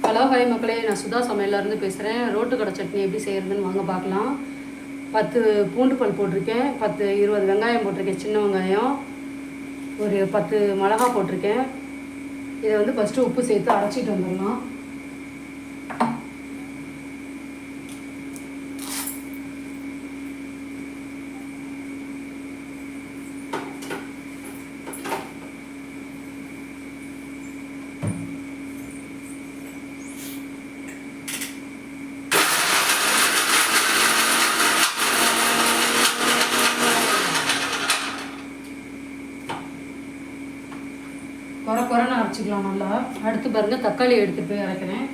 Hello hi மக்களே, நான் சுதா சமையல்லேருந்து பேசுகிறேன். ரோட்டு கடை சட்னி எப்படி செய்கிறதுன்னு வாங்க பார்க்கலாம். 10 பூண்டு பல் போட்டிருக்கேன், 20 வெங்காயம் போட்டிருக்கேன், சின்ன வெங்காயம், ஒரு 10 மிளகா போட்டிருக்கேன். இதை வந்து ஃபஸ்ட்டு உப்பு சேர்த்து அரைச்சிட்டு வந்துடலாம். குறைன்னு அரைச்சிக்கலாம் நல்லா. அடுத்து பாருங்கள், தக்காளி எடுத்துகிட்டு போய் அரைக்கிறேன்.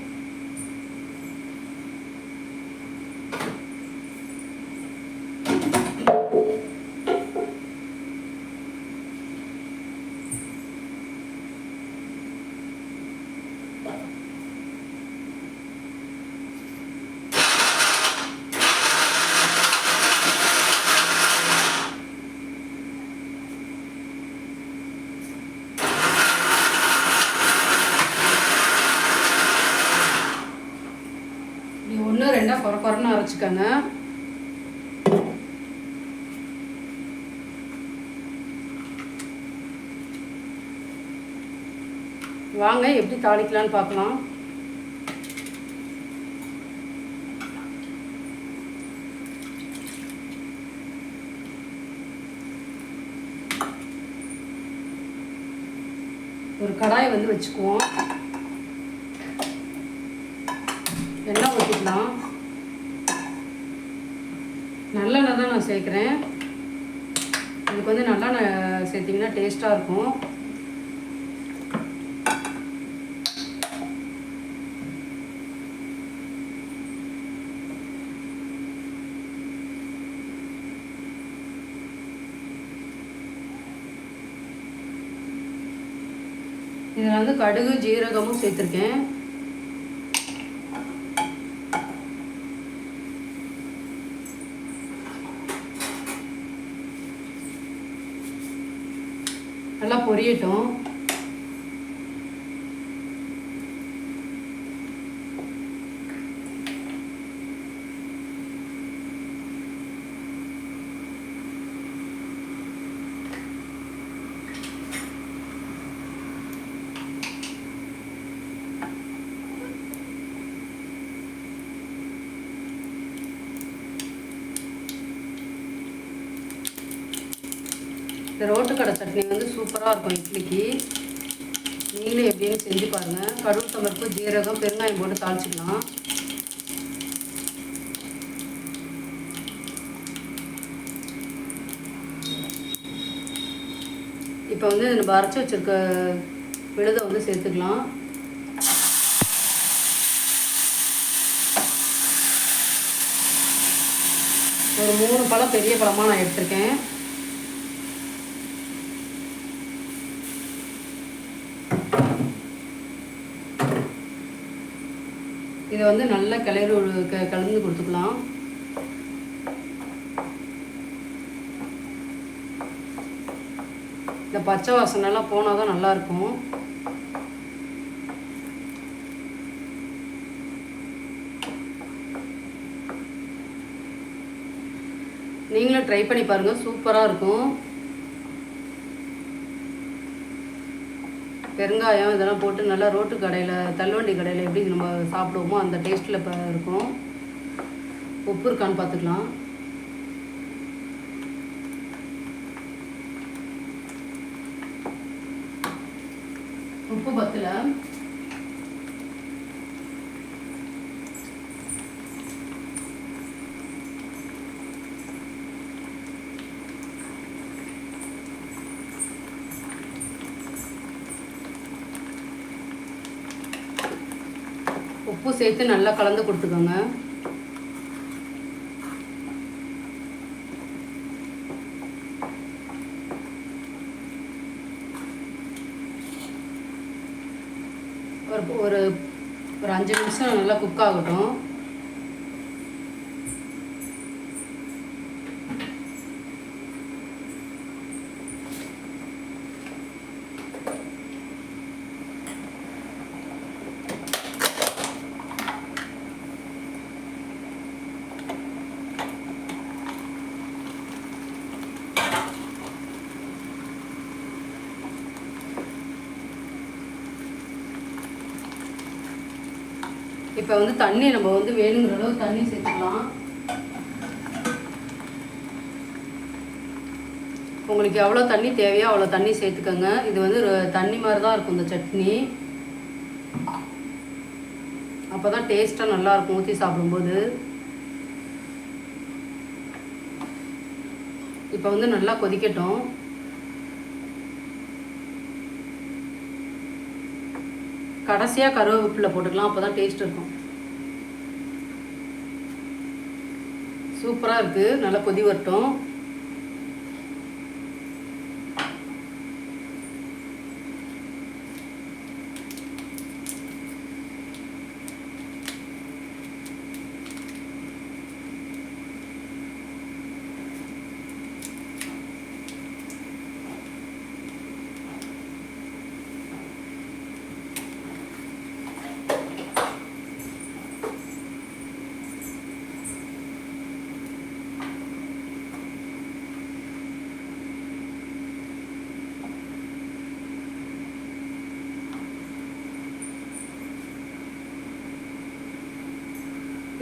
ஒன்று ரெண்டாக குறைன்னு அரைச்சிக்கோங்க. வாங்க எப்படி தாளிக்கலான்னு பார்க்கலாம். ஒரு கடாயை வந்து வச்சுக்குவோம். எண்ணெய் ஊற்றிக்கலாம். நல்லெண்ணெய் தான் நான் சேர்க்குறேன். இதுக்கு வந்து நல்லெண்ணெய் சேர்த்திங்கன்னா டேஸ்ட்டாக இருக்கும். இதில் வந்து கடுகு ஜீரகமும் சேர்த்துருக்கேன். நல்லா பொரியட்டும். இந்த ரோட்டு கடை சட்னி வந்து சூப்பராக இருக்கும் இட்லிக்கு. நீங்களும் எப்படின்னு செஞ்சு பாருங்கள். கடுகு பருப்பு, ஜீரகம், பெருங்காயம் போட்டு தாளிச்சிக்கலாம். இப்போ வந்து நம்ம அரைச்சி வச்சுருக்க விழுதை வந்து சேர்த்துக்கலாம். ஒரு 3 பழம் பெரிய பழமாக நான் எடுத்திருக்கேன். இதை வந்து நல்லா கலந்து கொடுத்துக்கலாம். இந்த பச்சை வாசனைலாம் போனால் தான் நல்லாயிருக்கும். நீங்களும் ட்ரை பண்ணி பாருங்கள், சூப்பராக இருக்கும். பெருங்காயம் இதெல்லாம் போட்டு நல்லா ரோட்டு கடையில், தள்ளுவண்டி கடையில் எப்படி நம்ம சாப்பிடுவோமோ அந்த டேஸ்ட்டில் இப்போ இருக்கும். உப்பு இருக்கான்னு பார்த்துக்கலாம். உப்பு பத்தல. உப்பு சேர்த்து நல்லா கலந்து கொடுத்துக்கோங்க. ஒரு 5 நிமிஷம் நல்லா குக் ஆகட்டும். இப்போ வந்து தண்ணி நம்ம வந்து வேணுங்கிற அளவு தண்ணி சேர்த்துக்கலாம். உங்களுக்கு எவ்வளோ தண்ணி தேவையோ அவ்வளோ தண்ணி சேர்த்துக்கோங்க. இது வந்து தண்ணி மாதிரி தான் இருக்கும் இந்த சட்னி. அப்போ தான் டேஸ்ட்டாக நல்லாயிருக்கும் ஊற்றி சாப்பிடும்போது. இப்போ வந்து நல்லா கொதிக்கட்டும். கடைசியாக கருவேப்பிலை போட்டுக்கலாம், அப்போ தான் டேஸ்ட் இருக்கும். சூப்பராக இருக்குது. நல்லா கொதி வரட்டும்.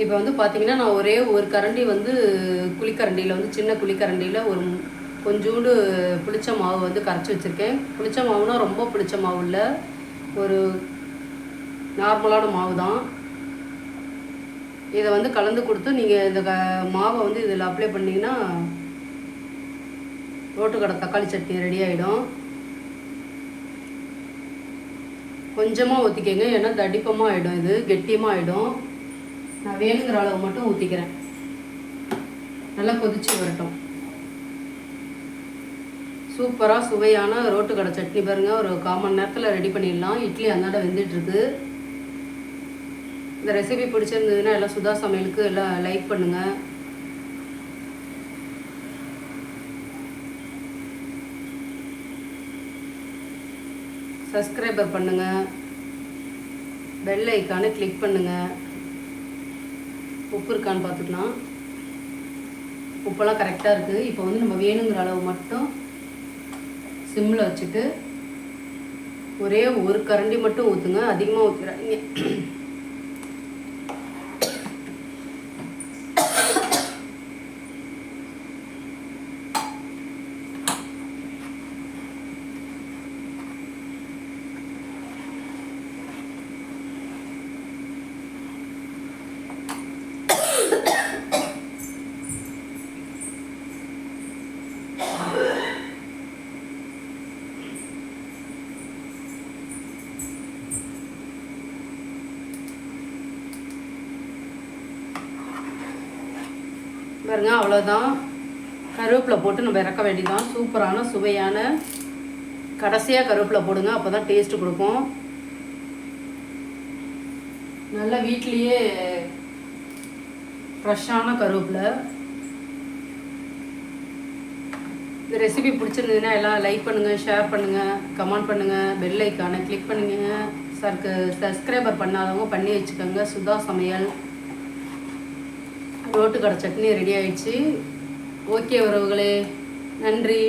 இப்போ வந்து பார்த்தீங்கன்னா நான் ஒரே ஒரு கரண்டி வந்து குழிக்கரண்டியில் வந்து சின்ன குழிக்கரண்டியில் ஒரு கொஞ்சோண்டு புளிச்ச மாவு வந்து கரைச்சி வச்சுருக்கேன். புளிச்ச மாவுனா ரொம்ப புளிச்ச மாவு இல்லை, ஒரு நார்மலான மாவு தான். இதை வந்து கலந்து கொடுத்து நீங்கள் இந்த மாவை வந்து இதில் அப்ளை பண்ணிங்கன்னா ரோட்டுக்கடை தக்காளி சட்னி ரெடி ஆகிடும். கொஞ்சமாக ஊற்றிக்கங்க, ஏன்னா தடிப்பமாக ஆகிடும், இது கெட்டியமாக ஆகிடும். நான் வேணுங்கிற அளவு மட்டும் ஊற்றிக்கிறேன். நல்லா கொதிச்சு வரட்டும். சூப்பராக சுவையான ரோட்டுக்கடை சட்னி பாருங்கள், ஒரு 1/4 மணி நேரத்தில் ரெடி பண்ணிடலாம். இட்லி அந்தாண்ட வெந்துட்டுருக்கு. இந்த ரெசிபி பிடிச்சிருந்ததுன்னா எல்லாம் சுதா சமையலுக்கு எல்லாம் லைக் பண்ணுங்கள். சப்ஸ்கிரைபர் பண்ணுங்கள். பெல் ஐக்கானை கிளிக் பண்ணுங்கள். உப்பு இருக்கான்னு பார்த்துக்கலாம். உப்பெல்லாம் கரெக்டாக இருக்குது. இப்போ வந்து நம்ம வேணுங்கிற அளவு மட்டும் சிம்மில் வச்சுட்டு ஒரே ஒரு கரண்டி மட்டும் ஊற்றுங்க, அதிகமாக ஊற்றுறாங்க. பாருங்க, அவ்வளோதான். கருவேப்பிலை போட்டு நம்ம இறக்க வேண்டியதான். சூப்பரான சுவையான, கடைசியாக கருவேப்பிலை போடுங்க, அப்போ தான் டேஸ்ட்டு கொடுக்கும். நல்லா வீட்லேயே ஃப்ரெஷ்ஷான கருவேப்பிலை. இந்த ரெசிபி பிடிச்சிருந்ததுன்னா எல்லாம் லைக் பண்ணுங்கள், ஷேர் பண்ணுங்கள், கமெண்ட் பண்ணுங்கள், பெல் ஐக்கானை கிளிக் பண்ணுங்க. சப்ஸ்கிரைபர் பண்ணாதவங்க பண்ணி வச்சுக்கோங்க. சுதா சமையல் ரோட்டுக்கடை சட்னி ரெடி ஆயிடுச்சு. ஓகே உறவுகளே, நன்றி.